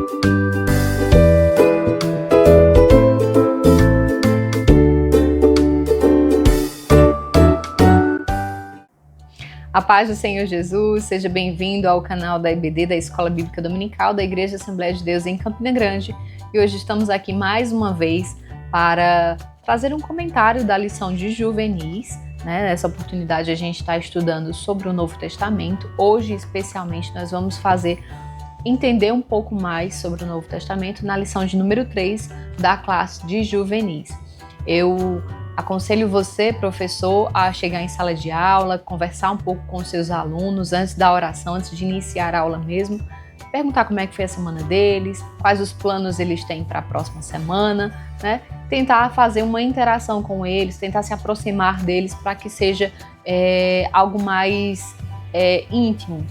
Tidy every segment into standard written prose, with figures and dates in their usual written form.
A paz do Senhor Jesus, seja bem-vindo ao canal da EBD, da Escola Bíblica Dominical da Igreja Assembleia de Deus em Campina Grande. E hoje estamos aqui mais uma vez para trazer um comentário da lição de juvenis. Nessa oportunidade a gente está estudando sobre o Novo Testamento. Hoje, especialmente, nós vamos entender um pouco mais sobre o Novo Testamento na lição de número 3 da classe de juvenis. Eu aconselho você, professor, a chegar em sala de aula, conversar um pouco com seus alunos antes da oração, antes de iniciar a aula mesmo, perguntar como é que foi a semana deles, quais os planos eles têm para a próxima semana, né? Tentar fazer uma interação com eles, tentar se aproximar deles para que seja algo mais íntimo,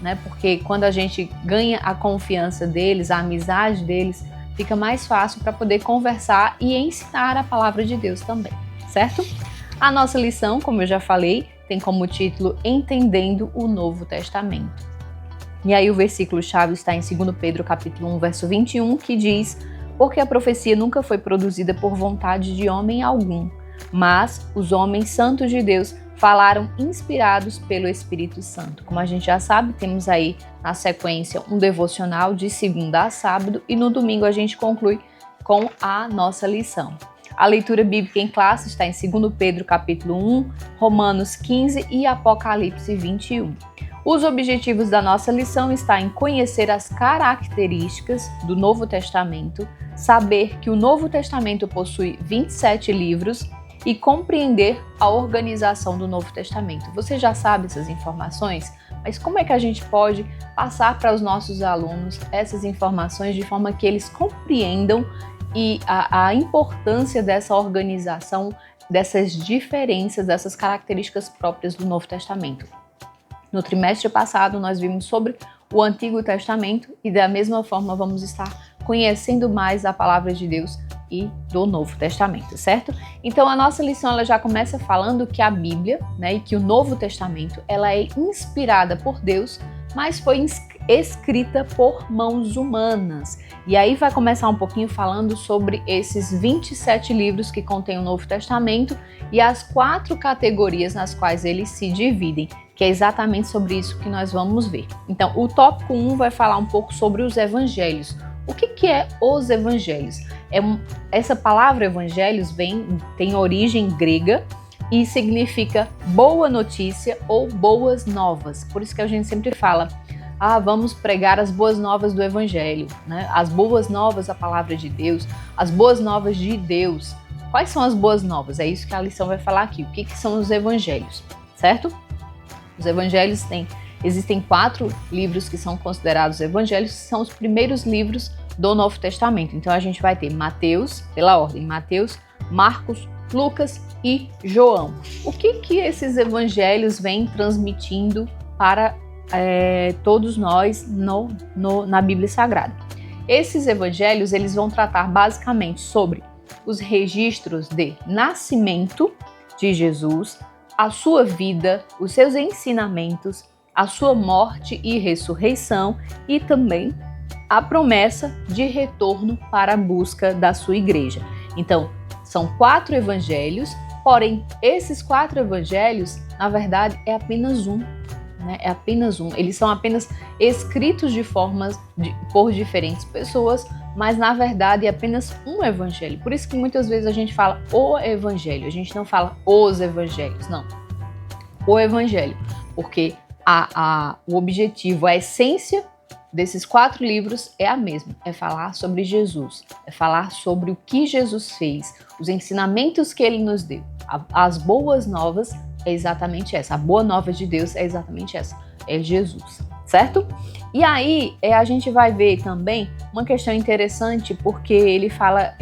né? Porque quando a gente ganha a confiança deles, a amizade deles, fica mais fácil para poder conversar e ensinar a palavra de Deus também, certo? A nossa lição, como eu já falei, tem como título Entendendo o Novo Testamento. E aí o versículo-chave está em 2 Pedro capítulo 1, verso 21, que diz: porque a profecia nunca foi produzida por vontade de homem algum, mas os homens santos de Deus falaram inspirados pelo Espírito Santo. Como a gente já sabe, temos aí na sequência um devocional de segunda a sábado e no domingo a gente conclui com a nossa lição. A leitura bíblica em classe está em 2 Pedro capítulo 1, Romanos 15 e Apocalipse 21. Os objetivos da nossa lição estão em conhecer as características do Novo Testamento, saber que o Novo Testamento possui 27 livros e compreender a organização do Novo Testamento. Você já sabe essas informações, mas como é que a gente pode passar para os nossos alunos essas informações de forma que eles compreendam e a importância dessa organização, dessas diferenças, dessas características próprias do Novo Testamento? No trimestre passado nós vimos sobre o Antigo Testamento e da mesma forma vamos estar conhecendo mais a palavra de Deus e do Novo Testamento, certo? Então a nossa lição ela já começa falando que a Bíblia, e que o Novo Testamento, ela é inspirada por Deus, mas foi escrita por mãos humanas. E aí vai começar um pouquinho falando sobre esses 27 livros que contêm o Novo Testamento e as 4 categorias nas quais eles se dividem, que é exatamente sobre isso que nós vamos ver. Então, o tópico 1 vai falar um pouco sobre os evangelhos. O que é os evangelhos? Essa palavra evangelhos tem origem grega e significa boa notícia ou boas novas. Por isso que a gente sempre fala, vamos pregar as boas novas do evangelho, né? As boas novas da palavra de Deus, as boas novas de Deus. Quais são as boas novas? É isso que a lição vai falar aqui. O que são os evangelhos, certo? Os evangelhos existem 4 livros que são considerados evangelhos, que são os primeiros livros do Novo Testamento. Então a gente vai ter Mateus, pela ordem, Mateus, Marcos, Lucas e João. O que esses evangelhos vêm transmitindo para todos nós na Bíblia Sagrada? Esses evangelhos eles vão tratar basicamente sobre os registros de nascimento de Jesus, a sua vida, os seus ensinamentos, a sua morte e ressurreição e também a promessa de retorno para a busca da sua igreja. Então, são 4 evangelhos, porém, esses 4 evangelhos, na verdade, é apenas um. É apenas um. Eles são apenas escritos por diferentes pessoas, mas na verdade é apenas um evangelho. Por isso que muitas vezes a gente fala o evangelho, a gente não fala os evangelhos, não. O evangelho, porque o objetivo, a essência desses 4 livros é a mesma, é falar sobre Jesus, é falar sobre o que Jesus fez, os ensinamentos que ele nos deu. As boas novas é exatamente essa, a boa nova de Deus é exatamente essa, é Jesus, certo? E aí a gente vai ver também uma questão interessante, porque ele fala,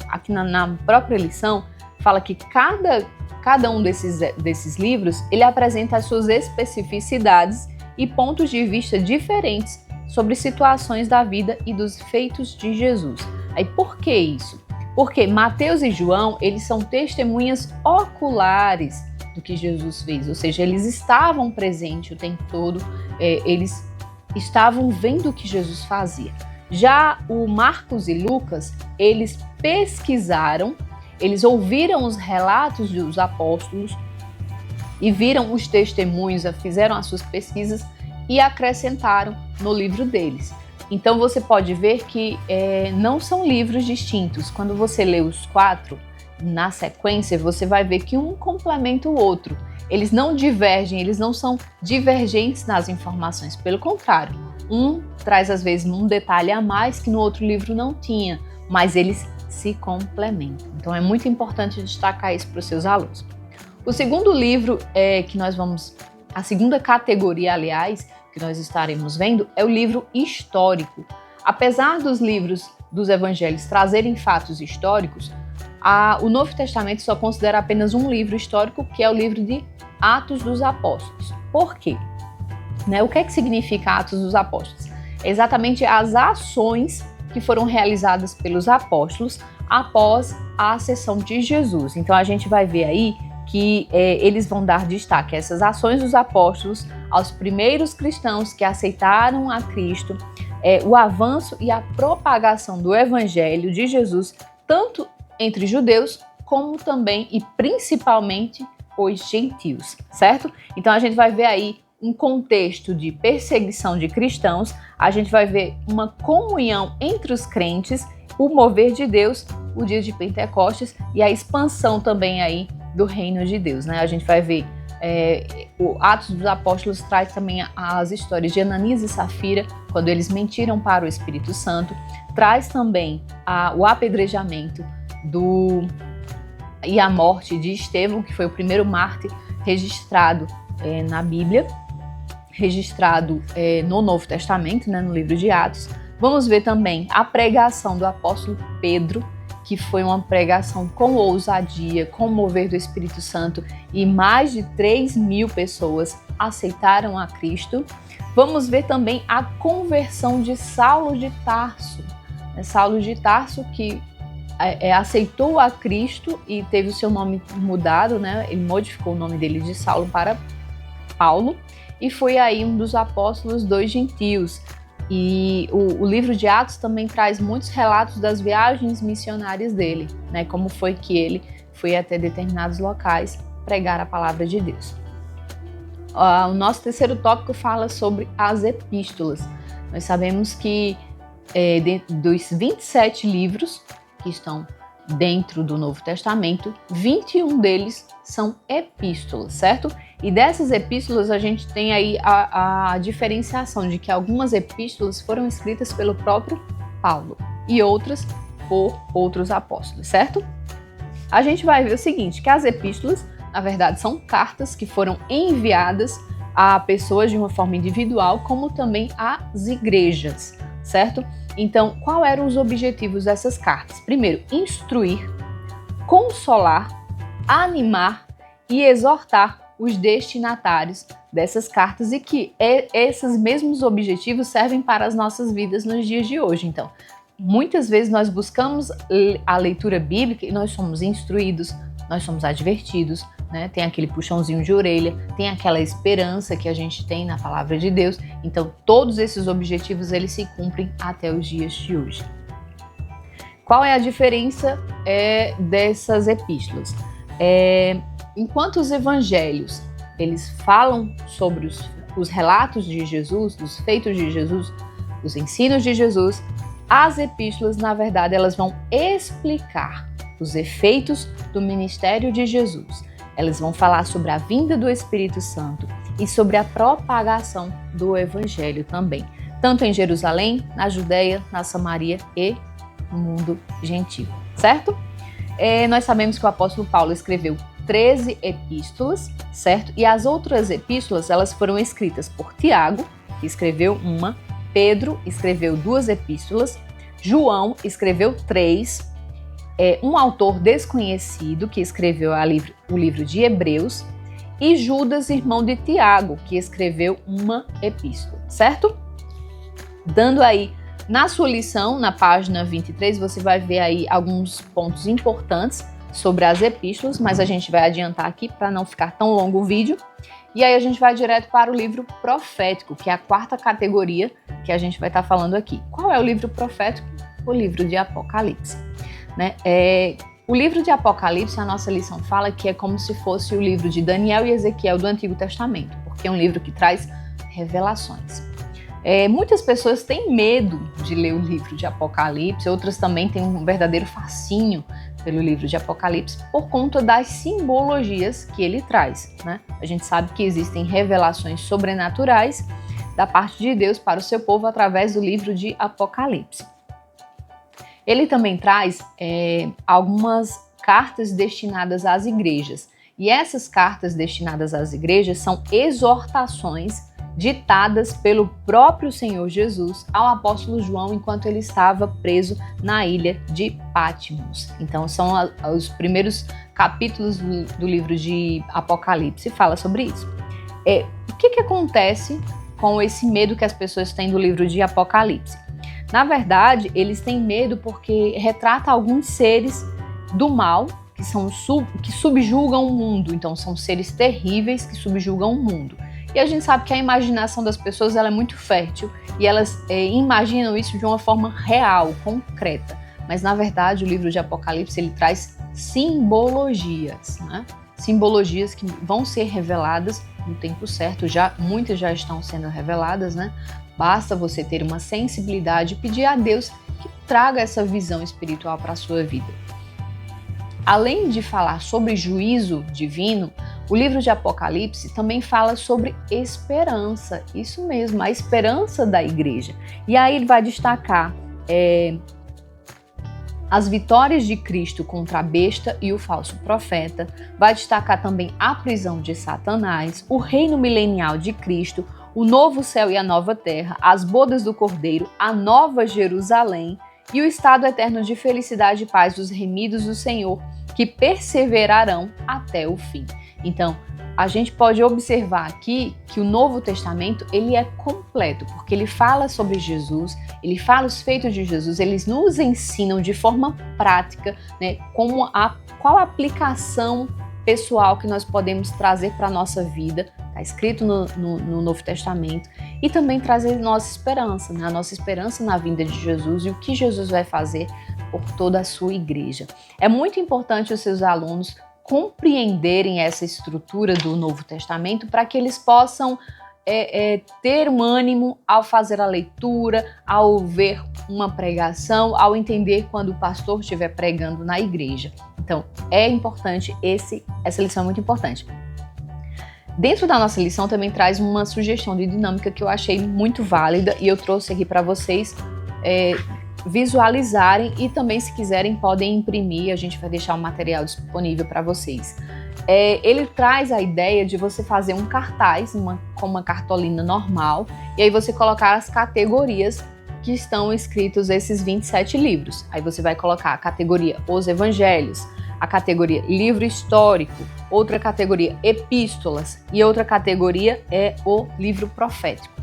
aqui na própria lição, fala que cada um desses livros, ele apresenta as suas especificidades e pontos de vista diferentes sobre situações da vida e dos feitos de Jesus. Aí por que isso? Porque Mateus e João, eles são testemunhas oculares do que Jesus fez, ou seja, eles estavam presentes o tempo todo, eles estavam vendo o que Jesus fazia. Já o Marcos e Lucas, eles pesquisaram, eles ouviram os relatos dos apóstolos e viram os testemunhos, fizeram as suas pesquisas e acrescentaram no livro deles. Então você pode ver que não são livros distintos. Quando você lê os 4 na sequência, você vai ver que um complementa o outro. Eles não divergem, eles não são divergentes nas informações. Pelo contrário, um traz às vezes um detalhe a mais que no outro livro não tinha, mas eles se complementam. Então é muito importante destacar isso para os seus alunos. O segundo livro que nós vamos, a segunda categoria, aliás, que nós estaremos vendo, é o livro histórico. Apesar dos livros dos evangelhos trazerem fatos históricos, o Novo Testamento só considera apenas um livro histórico, que é o livro de Atos dos Apóstolos. Por quê? O que é que significa Atos dos Apóstolos? É exatamente as ações que foram realizadas pelos apóstolos após a ascensão de Jesus. Então a gente vai ver aí que eles vão dar destaque a essas ações dos apóstolos, aos primeiros cristãos que aceitaram a Cristo, o avanço e a propagação do Evangelho de Jesus, tanto entre judeus, como também e principalmente os gentios, certo? Então a gente vai ver aí um contexto de perseguição de cristãos, a gente vai ver uma comunhão entre os crentes, o mover de Deus, o dia de Pentecostes e a expansão também aí do reino de Deus, né? A gente vai ver o Atos dos Apóstolos traz também as histórias de Ananias e Safira, quando eles mentiram para o Espírito Santo, traz também o apedrejamento e a morte de Estevão, que foi o primeiro mártir registrado na Bíblia, registrado no Novo Testamento, né, no livro de Atos. Vamos ver também a pregação do apóstolo Pedro, que foi uma pregação com ousadia, com o mover do Espírito Santo, e mais de 3.000 pessoas aceitaram a Cristo. Vamos ver também a conversão de Saulo de Tarso. Saulo de Tarso, que aceitou a Cristo e teve o seu nome mudado, né? Ele modificou o nome dele de Saulo para Paulo, e foi aí um dos apóstolos dos gentios. E o livro de Atos também traz muitos relatos das viagens missionárias dele, né? Como foi que ele foi até determinados locais pregar a palavra de Deus. O nosso terceiro tópico fala sobre as epístolas. Nós sabemos que dos 27 livros que estão dentro do Novo Testamento, 21 deles são epístolas, certo? E dessas epístolas a gente tem aí a diferenciação de que algumas epístolas foram escritas pelo próprio Paulo e outras por outros apóstolos, certo? A gente vai ver o seguinte, que as epístolas, na verdade, são cartas que foram enviadas a pessoas de uma forma individual, como também às igrejas, certo? Então, quais eram os objetivos dessas cartas? Primeiro, instruir, consolar, animar e exortar os destinatários dessas cartas, e que esses mesmos objetivos servem para as nossas vidas nos dias de hoje. Então, muitas vezes nós buscamos a leitura bíblica e nós somos instruídos, nós somos advertidos, né? Tem aquele puxãozinho de orelha, tem aquela esperança que a gente tem na palavra de Deus. Então, todos esses objetivos, eles se cumprem até os dias de hoje. Qual é a diferença dessas epístolas? Enquanto os evangelhos, eles falam sobre os relatos de Jesus, dos feitos de Jesus, os ensinos de Jesus, as epístolas, na verdade, elas vão explicar os efeitos do ministério de Jesus. Elas vão falar sobre a vinda do Espírito Santo e sobre a propagação do Evangelho também, tanto em Jerusalém, na Judéia, na Samaria e no mundo gentil, certo? Nós sabemos que o apóstolo Paulo escreveu 13 epístolas, certo? E as outras epístolas, elas foram escritas por Tiago, que escreveu uma, Pedro escreveu 2 epístolas, João escreveu 3, um autor desconhecido que escreveu o livro de Hebreus, e Judas, irmão de Tiago, que escreveu uma epístola, certo? Dando aí, na sua lição, na página 23, você vai ver aí alguns pontos importantes sobre as epístolas, mas a gente vai adiantar aqui para não ficar tão longo o vídeo. E aí a gente vai direto para o livro profético, que é a quarta categoria que a gente vai estar falando aqui. Qual é o livro profético? O livro de Apocalipse, né? O livro de Apocalipse, a nossa lição fala que é como se fosse o livro de Daniel e Ezequiel do Antigo Testamento, porque é um livro que traz revelações. Muitas pessoas têm medo de ler o livro de Apocalipse, outras também têm um verdadeiro fascínio pelo livro de Apocalipse por conta das simbologias que ele traz, né? A gente sabe que existem revelações sobrenaturais da parte de Deus para o seu povo através do livro de Apocalipse. Ele também traz algumas cartas destinadas às igrejas. E essas cartas destinadas às igrejas são exortações ditadas pelo próprio Senhor Jesus ao apóstolo João enquanto ele estava preso na ilha de Patmos. Então são os primeiros capítulos do livro de Apocalipse, fala sobre isso. O que acontece com esse medo que as pessoas têm do livro de Apocalipse? Na verdade, eles têm medo porque retrata alguns seres do mal que subjugam o mundo. Então, são seres terríveis que subjugam o mundo. E a gente sabe que a imaginação das pessoas ela é muito fértil e elas imaginam isso de uma forma real, concreta. Mas, na verdade, o livro de Apocalipse ele traz simbologias, né? Simbologias que vão ser reveladas no tempo certo. Muitas já estão sendo reveladas, né? Basta você ter uma sensibilidade e pedir a Deus que traga essa visão espiritual para a sua vida. Além de falar sobre juízo divino, o livro de Apocalipse também fala sobre esperança. Isso mesmo, a esperança da igreja. E aí ele vai destacar as vitórias de Cristo contra a besta e o falso profeta. Vai destacar também a prisão de Satanás, o reino milenial de Cristo, o novo céu e a nova terra, as bodas do Cordeiro, a nova Jerusalém e o estado eterno de felicidade e paz dos remidos do Senhor, que perseverarão até o fim. Então, a gente pode observar aqui que o Novo Testamento ele é completo, porque ele fala sobre Jesus, ele fala os feitos de Jesus, eles nos ensinam de forma prática, né, qual a aplicação pessoal que nós podemos trazer para a nossa vida. Está escrito no Novo Testamento, e também trazer nossa esperança, né? A nossa esperança na vinda de Jesus e o que Jesus vai fazer por toda a sua igreja. É muito importante os seus alunos compreenderem essa estrutura do Novo Testamento para que eles possam ter um ânimo ao fazer a leitura, ao ver uma pregação, ao entender quando o pastor estiver pregando na igreja. Então, é importante, essa lição é muito importante. Dentro da nossa lição também traz uma sugestão de dinâmica que eu achei muito válida e eu trouxe aqui para vocês visualizarem e também, se quiserem, podem imprimir, a gente vai deixar o material disponível para vocês. Ele traz a ideia de você fazer um cartaz com uma cartolina normal e aí você colocar as categorias que estão escritos esses 27 livros. Aí você vai colocar a categoria Os Evangelhos, a categoria Livro Histórico, outra categoria Epístolas e outra categoria é o Livro Profético.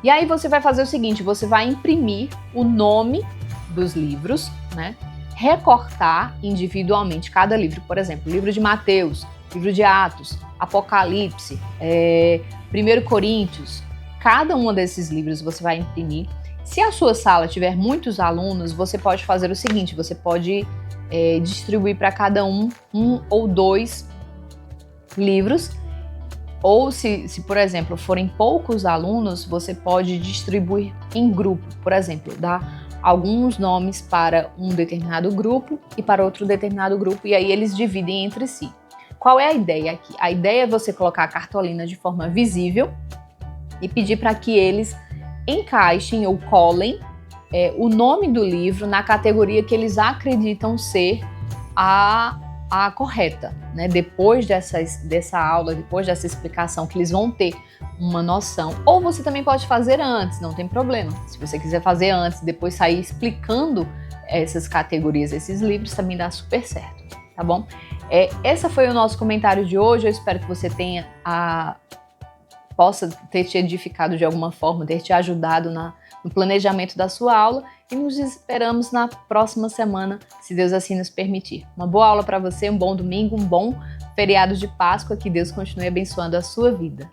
E aí você vai fazer o seguinte, você vai imprimir o nome dos livros, né? Recortar individualmente cada livro, por exemplo, livro de Mateus, livro de Atos, Apocalipse, 1 Coríntios, cada um desses livros você vai imprimir. Se a sua sala tiver muitos alunos, você pode fazer o seguinte, você pode distribuir para cada um ou 2 livros, ou se, por exemplo, forem poucos alunos, você pode distribuir em grupo, por exemplo, dar alguns nomes para um determinado grupo e para outro determinado grupo, e aí eles dividem entre si. Qual é a ideia aqui? A ideia é você colocar a cartolina de forma visível e pedir para que eles encaixem ou colem o nome do livro na categoria que eles acreditam ser a correta, né? Depois dessa aula, depois dessa explicação, que eles vão ter uma noção. Ou você também pode fazer antes, não tem problema. Se você quiser fazer antes, depois sair explicando essas categorias, esses livros, também dá super certo, tá bom? Esse foi o nosso comentário de hoje. Eu espero que você tenha possa ter te edificado de alguma forma, ter te ajudado no planejamento da sua aula, e nos esperamos na próxima semana, se Deus assim nos permitir. Uma boa aula para você, um bom domingo, um bom feriado de Páscoa, que Deus continue abençoando a sua vida.